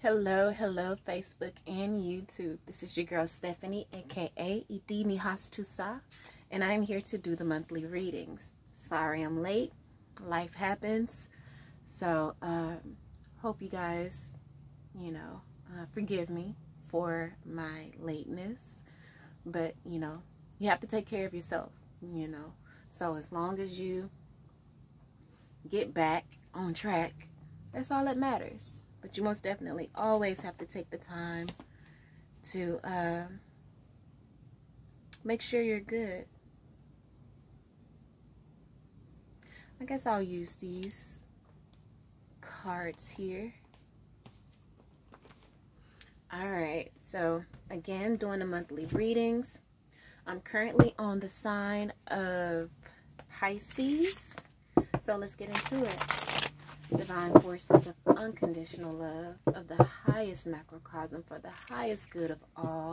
Hello, Facebook and YouTube. This is your girl Stephanie, aka Idini Hastusa, and I'm here to do the monthly readings. Sorry I'm late. Life happens. So, hope you guys, forgive me for my lateness. But, you have to take care of yourself, So, as long as you get back on track, that's all that matters. But you most definitely always have to take the time to make sure you're good. I guess I'll use these cards here. Alright, so again, doing the monthly readings. I'm currently on the sign of Pisces. So let's get into it. Divine forces of unconditional love, of the highest macrocosm for the highest good of all,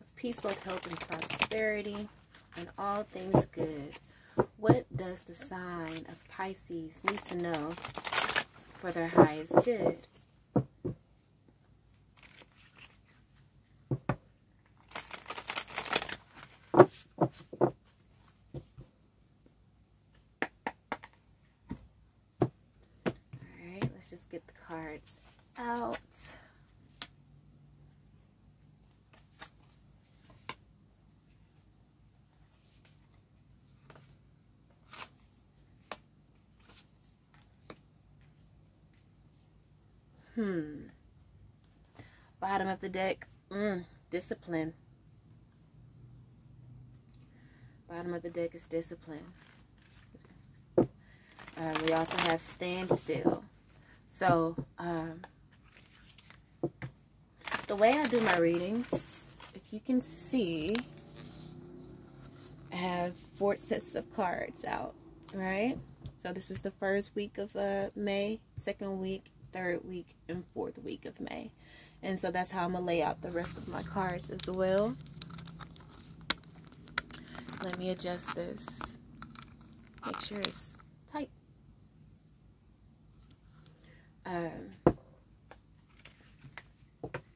of peaceful health and prosperity, and all things good. What does the sign of Pisces need to know for their highest good? Just get the cards out. Bottom of the deck, discipline. Bottom of the deck is discipline. We also have standstill. So, the way I do my readings, if you can see, I have 4 sets of cards out, right? So this is the first week of May, second week, third week, and fourth week of May. And so that's how I'm going to lay out the rest of my cards as well. Let me adjust this. Make sure it's tight.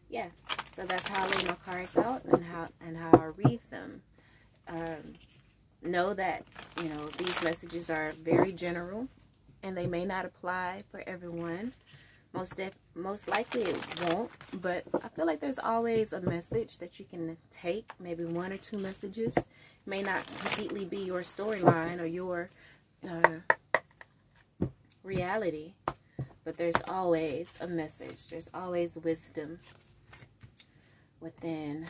Yeah, so that's how I lay my cards out and how I read them. Know that these messages are very general and they may not apply for everyone. Most likely it won't, but I feel like there's always a message that you can take, maybe 1 or 2 messages. It may not completely be your storyline or your reality. But there's always a message. There's always wisdom within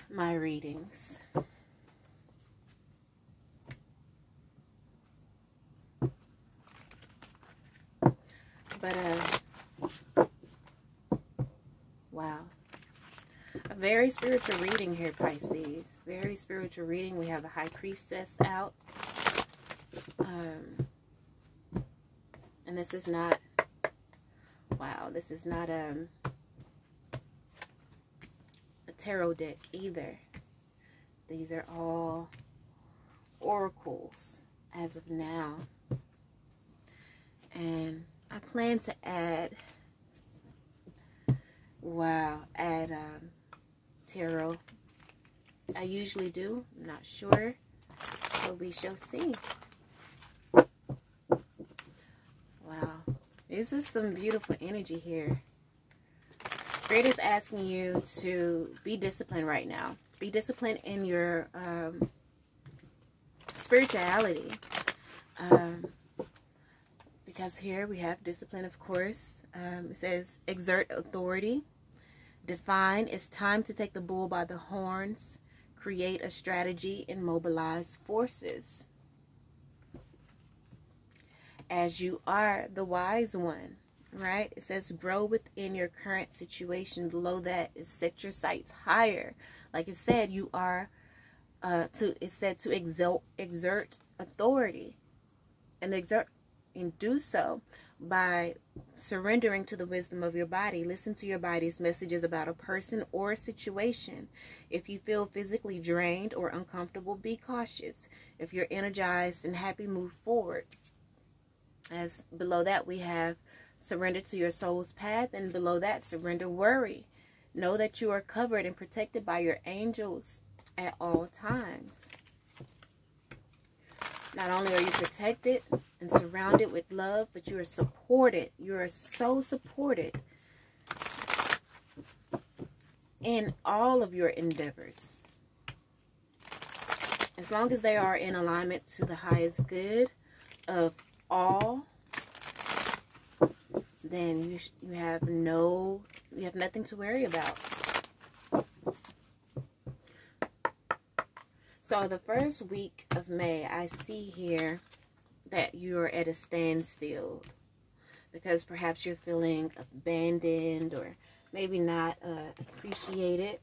my readings. But, wow. A very spiritual reading here, Pisces. Very spiritual reading. We have the High Priestess out. And this is not, wow, this is not a tarot deck either. These are all oracles as of now. And I plan to add, tarot. I usually do, I'm not sure, but we shall see. This is some beautiful energy here. Spirit is asking you to be disciplined right now. Be disciplined in your spirituality. Because here we have discipline, of course. It says, exert authority. Define, it's time to take the bull by the horns. Create a strategy and mobilize forces. As you are the wise one, right? It says grow within your current situation. Below that is set your sights higher. Like it said, you are to exert authority and do so by surrendering to the wisdom of your body. Listen to your body's messages about a person or a situation. If you feel physically drained or uncomfortable, be cautious. If you're energized and happy, move forward. As below that we have surrender to your soul's path. And below that, surrender worry. Know that you are covered and protected by your angels at all times. Not only are you protected and surrounded with love, but you are supported. You are so supported in all of your endeavors. As long as they are in alignment to the highest good of all, then you have nothing to worry about. So the first week of May, I see here that you're at a standstill because perhaps you're feeling abandoned or maybe not appreciated.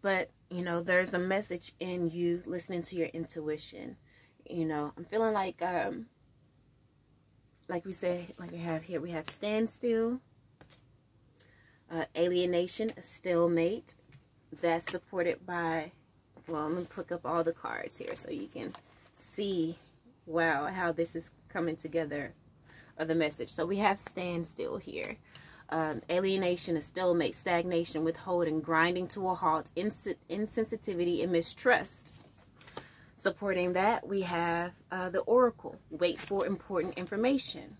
But, you know, there's a message in you listening to your intuition. You know, I'm feeling like we say, like we have here, we have standstill. Alienation, a stalemate, that's supported by, well, I'm going to pick up all the cards here so you can see, wow, how this is coming together, or the message. So we have standstill here. Alienation, a stalemate, stagnation, withholding, grinding to a halt, insensitivity, and mistrust. Supporting that, we have the oracle, wait for important information.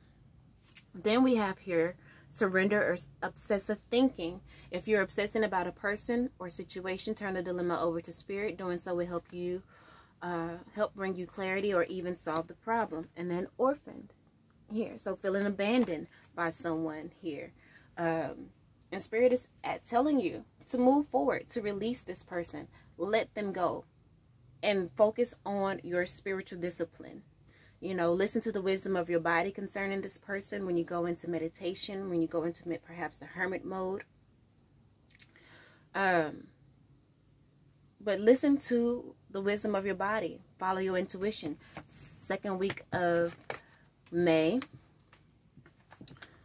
Then we have here surrender or obsessive thinking. If you're obsessing about a person or situation, turn the dilemma over to spirit. Doing so will help you, help bring you clarity or even solve the problem. And then orphaned here. So feeling abandoned by someone here. And spirit is telling you to move forward, to release this person. Let them go. And focus on your spiritual discipline. You know, listen to the wisdom of your body concerning this person when you go into meditation, when you go into perhaps the hermit mode. But listen to the wisdom of your body. Follow your intuition. Second week of May,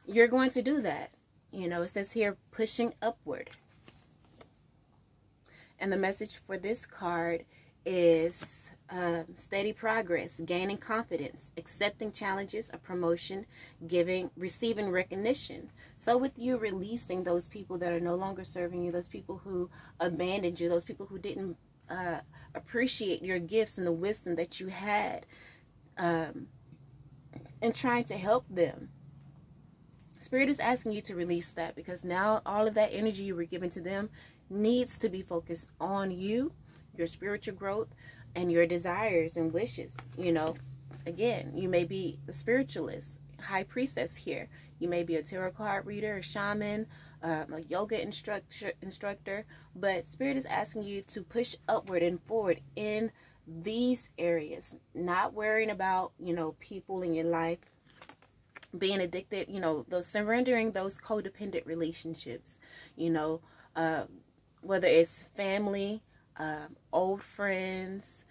you're going to do that. You know, it says here, pushing upward. And the message for this card is steady progress, gaining confidence, accepting challenges, a promotion, receiving recognition. So with you releasing those people that are no longer serving you, those people who abandoned you, those people who didn't appreciate your gifts and the wisdom that you had, and trying to help them. Spirit is asking you to release that, because now all of that energy you were giving to them needs to be focused on you, your spiritual growth, and your desires and wishes. You know, again, you may be a spiritualist, high priestess here. You may be a tarot card reader, a shaman, a yoga instructor. But Spirit is asking you to push upward and forward in these areas. Not worrying about, you know, people in your life being addicted, you know, surrendering those codependent relationships, you know, whether it's family, old friends,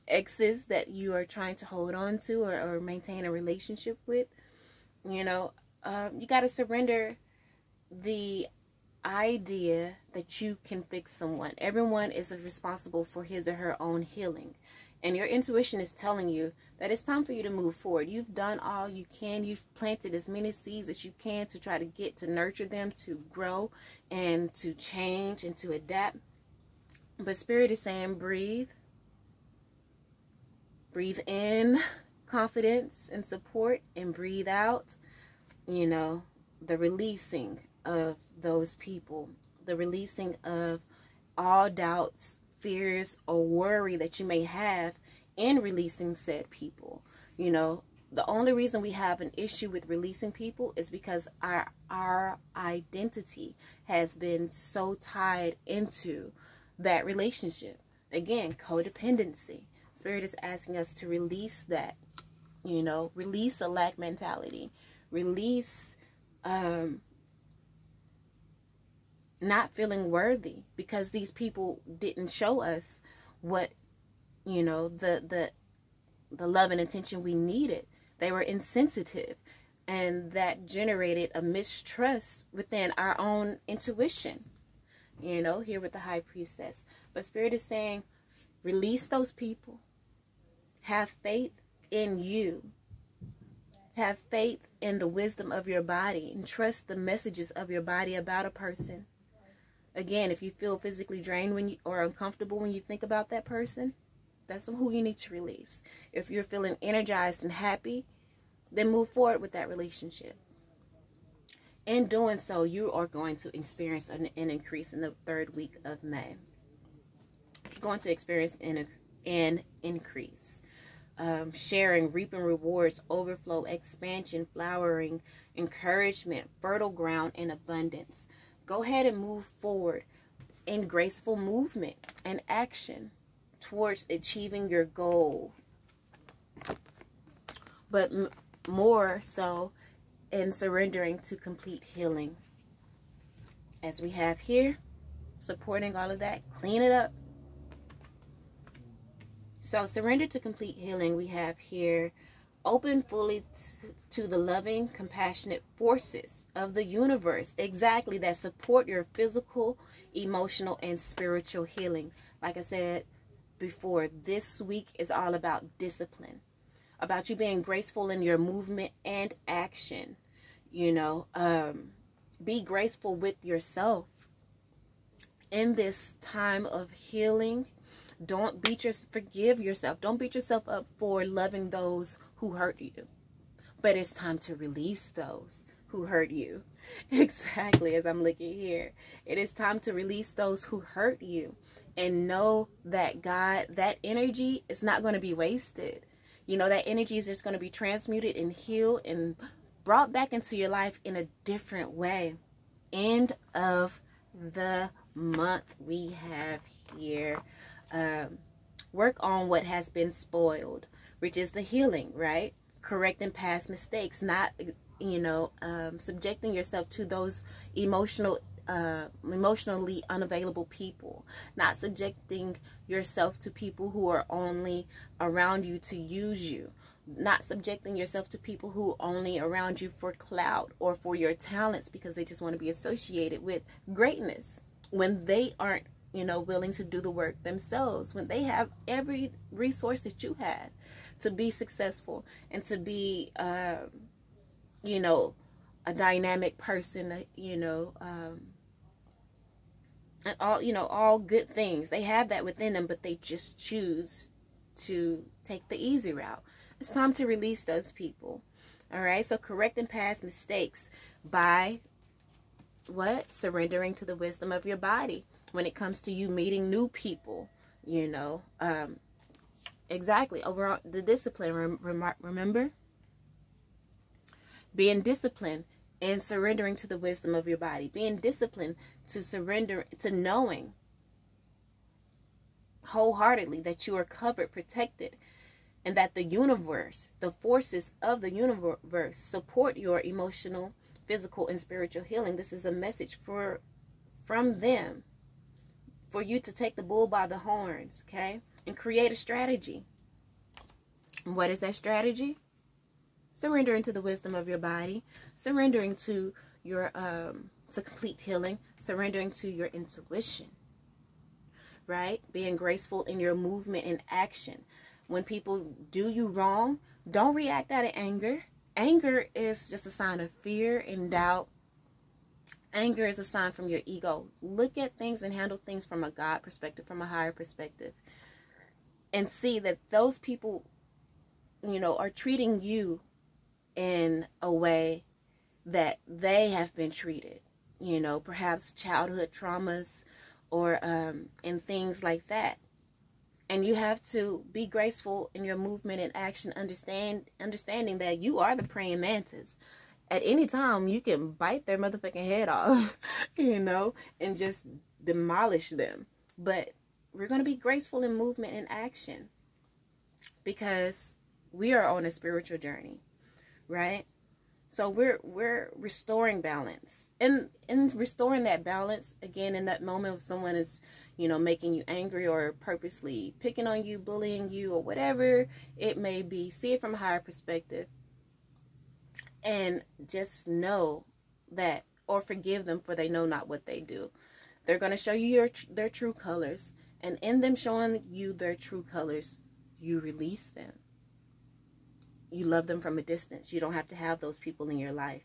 exes that you are trying to hold on to or maintain a relationship with. You know, you got to surrender the idea that you can fix someone. Everyone is responsible for his or her own healing. And your intuition is telling you that it's time for you to move forward. You've done all you can. You've planted as many seeds as you can to try to nurture them, to grow and to change and to adapt. But Spirit is saying, breathe. Breathe in confidence and support, and breathe out, you know, the releasing of those people, the releasing of all doubts, fears, or worry that you may have in releasing said people. You know, the only reason we have an issue with releasing people is because our identity has been so tied into that relationship. Again, codependency. Spirit is asking us to release that, you know, release a lack mentality, release not feeling worthy because these people didn't show us what, you know, the love and attention we needed. They were insensitive, and that generated a mistrust within our own intuition, you know, here with the High Priestess. But Spirit is saying, release those people, Have faith in you. Have faith in the wisdom of your body and trust the messages of your body about a person. Again, if you feel physically drained or uncomfortable when you think about that person, that's who you need to release. If you're feeling energized and happy, then move forward with that relationship. In doing so, you are going to experience an increase in the 3rd week of May. You're going to experience an increase. Sharing, reaping rewards, overflow, expansion, flowering, encouragement, fertile ground, and abundance. Go ahead and move forward in graceful movement and action towards achieving your goal. But more so in surrendering to complete healing. As we have here, supporting all of that, clean it up. So surrender to complete healing, we have here, open fully to the loving, compassionate forces of the universe. Exactly, that support your physical, emotional, and spiritual healing. Like I said before, this week is all about discipline. About you being graceful in your movement and action. You know, be graceful with yourself. In this time of healing, forgive yourself. Don't beat yourself up for loving those who hurt you. But it's time to release those who hurt you. Exactly, as I'm looking here. It is time to release those who hurt you. And know that that energy is not going to be wasted. You know, that energy is just going to be transmuted and healed and brought back into your life in a different way. End of the month we have here. Work on what has been spoiled, which is the healing, right? Correcting past mistakes, not, you know, subjecting yourself to those emotionally unavailable people, not subjecting yourself to people who are only around you to use you, not subjecting yourself to people who are only around you for clout or for your talents because they just want to be associated with greatness when they aren't, you know, willing to do the work themselves, when they have every resource that you have to be successful and to be, you know, a dynamic person, you know, and all, you know, all good things. They have that within them, but they just choose to take the easy route. It's time to release those people. All right. So correcting past mistakes by what? Surrendering to the wisdom of your body. When it comes to you meeting new people, you know, exactly. Overall, the discipline, remember? Being disciplined and surrendering to the wisdom of your body. Being disciplined to surrender to knowing wholeheartedly that you are covered, protected, and that the universe, the forces of the universe support your emotional, physical, and spiritual healing. This is a message from them. For you to take the bull by the horns, okay? And create a strategy. And what is that strategy? Surrendering to the wisdom of your body. Surrendering to your, to complete healing. Surrendering to your intuition. Right? Being graceful in your movement and action. When people do you wrong, don't react out of anger. Anger is just a sign of fear and doubt. Anger is a sign from your ego. Look at things and handle things from a God perspective, from a higher perspective. And see that those people, you know, are treating you in a way that they have been treated. You know, perhaps childhood traumas or and things like that. And you have to be graceful in your movement and action, understanding that you are the praying mantis. At any time, you can bite their motherfucking head off, you know, and just demolish them. But we're going to be graceful in movement and action because we are on a spiritual journey, right? So we're restoring balance. And restoring that balance, again, in that moment if someone is, you know, making you angry or purposely picking on you, bullying you, or whatever it may be, see it from a higher perspective. And just know that, or forgive them, for they know not what they do. They're going to show you their true colors. And in them showing you their true colors, you release them. You love them from a distance. You don't have to have those people in your life.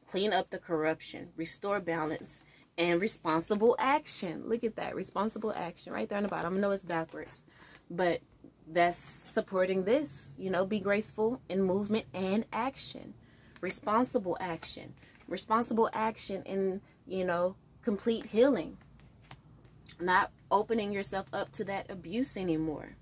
Clean up the corruption, restore balance, and responsible action. Look at that, responsible action right there on the bottom. I know it's backwards, but that's supporting this. You know, be graceful in movement and action. Responsible action. Responsible action in, you know, complete healing. Not opening yourself up to that abuse anymore.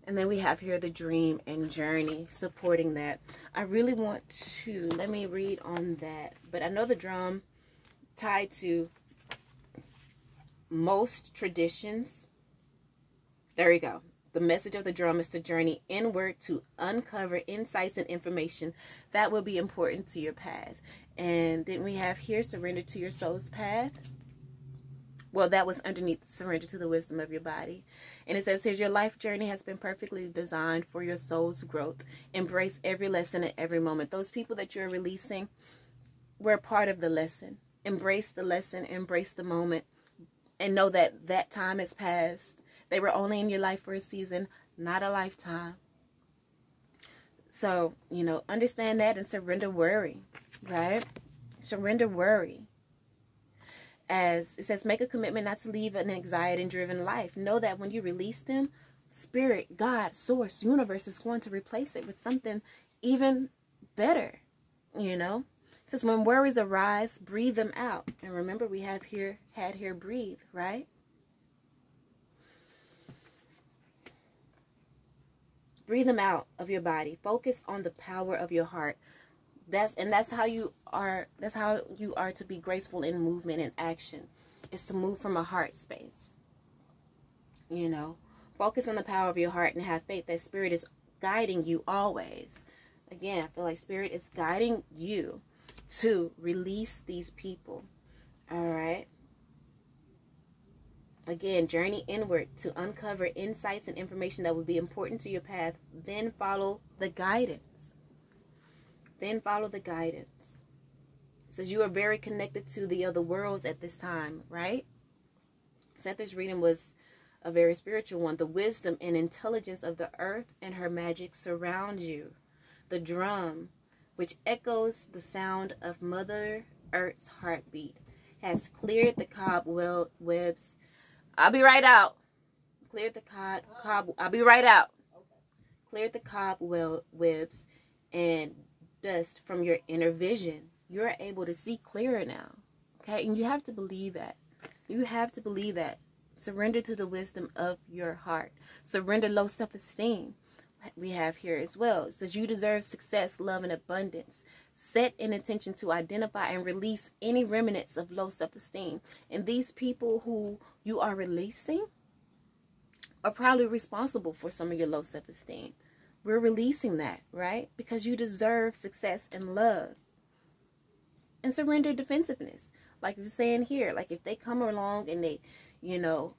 And then we have here the dream and journey supporting that. I really want to, let me read on that. But I know the drum tied to most traditions. There we go. The message of the drum is to journey inward to uncover insights and information that will be important to your path. And then we have here surrender to your soul's path. Well, that was underneath surrender to the wisdom of your body. And it says here, your life journey has been perfectly designed for your soul's growth. Embrace every lesson at every moment. Those people that you're releasing were part of the lesson. Embrace the lesson, embrace the moment, and know that that time has passed. They were only in your life for a season, not a lifetime. So, you know, understand that and surrender worry, right? Surrender worry. As it says, make a commitment not to live an anxiety-driven life. Know that when you release them, Spirit, God, Source, Universe is going to replace it with something even better, you know? It says, when worries arise, breathe them out. And remember, we have here, had here, breathe, right? Breathe them out of your body. Focus on the power of your heart. That's how you are to be graceful in movement and action. It's to move from a heart space. You know, focus on the power of your heart and have faith that Spirit is guiding you always. Again, I feel like Spirit is guiding you to release these people. All right. Again, journey inward to uncover insights and information that will be important to your path. Then follow the guidance. Then follow the guidance. It says you are very connected to the other worlds at this time, right? So this reading was a very spiritual one. The wisdom and intelligence of the earth and her magic surround you. The drum, which echoes the sound of Mother Earth's heartbeat, has cleared the cobwebs. I'll be right out. Cleared the I'll be right out. Cleared the cobwebs and dust from your inner vision. You're able to see clearer now. Okay? And you have to believe that. You have to believe that. Surrender to the wisdom of your heart. Surrender low self-esteem. We have here as well. It says you deserve success, love, and abundance. Set an intention to identify and release any remnants of low self-esteem. And these people who you are releasing are probably responsible for some of your low self-esteem. We're releasing that, right? Because you deserve success and love. And surrender defensiveness. Like you're saying here, like if they come along and they, you know,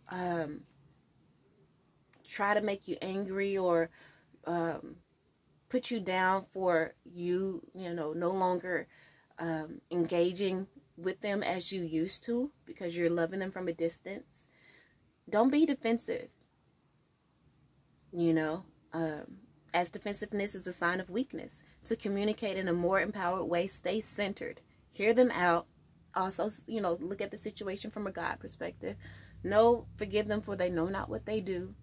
try to make you angry or put you down for you know, no longer engaging with them as you used to because you're loving them from a distance. Don't be defensive, you know, as defensiveness is a sign of weakness. To communicate in a more empowered way, stay centered. Hear them out. Also, you know, look at the situation from a God perspective. No, forgive them for they know not what they do.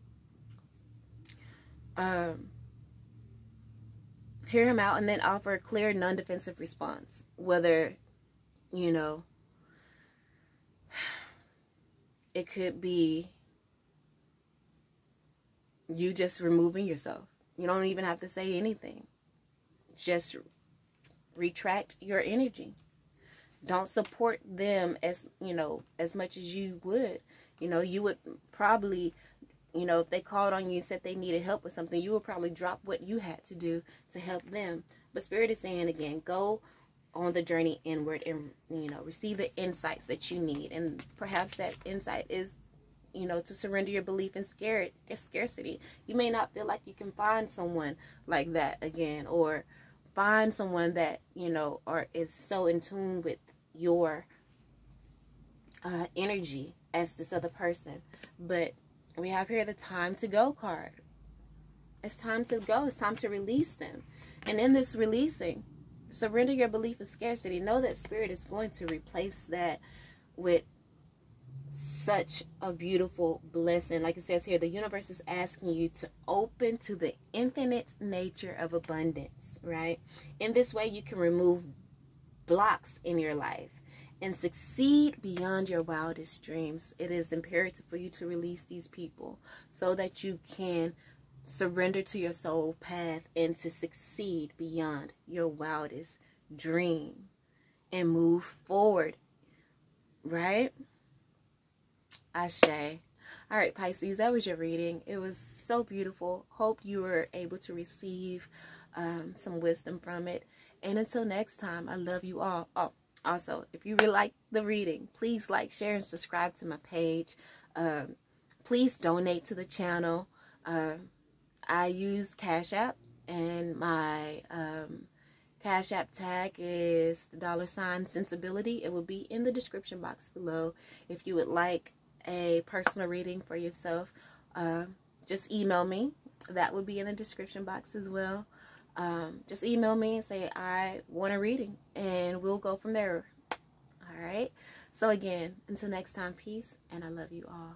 Hear him out and then offer a clear, non-defensive response. Whether, you know, it could be you just removing yourself. You don't even have to say anything. Just retract your energy. Don't support them as, you know, as much as you would. You know, you would probably, you know, if they called on you and said they needed help with something, you would probably drop what you had to do to help them. But Spirit is saying again, go on the journey inward and, you know, receive the insights that you need. And perhaps that insight is, you know, to surrender your belief in scarcity. You may not feel like you can find someone like that again, or find someone that, you know, or is so in tune with your energy as this other person. But we have here the time to go card. It's time to go. It's time to release them. And in this releasing, surrender your belief of scarcity. Know that Spirit is going to replace that with such a beautiful blessing. Like it says here, the universe is asking you to open to the infinite nature of abundance, right? In this way, you can remove blocks in your life and succeed beyond your wildest dreams. It is imperative for you to release these people so that you can surrender to your soul path and to succeed beyond your wildest dream and move forward, right? Ashe. All right, Pisces, that was your reading. It was so beautiful. Hope you were able to receive some wisdom from it. And until next time, I love you all. Oh, also, if you really like the reading, please like, share, and subscribe to my page. Please donate to the channel. I use Cash App, and my Cash App tag is the $ sensibility. It will be in the description box below. If you would like a personal reading for yourself, just email me. That would be in the description box as well. Just email me and say, I want a reading, and we'll go from there. All right. So again, until next time, peace, and I love you all.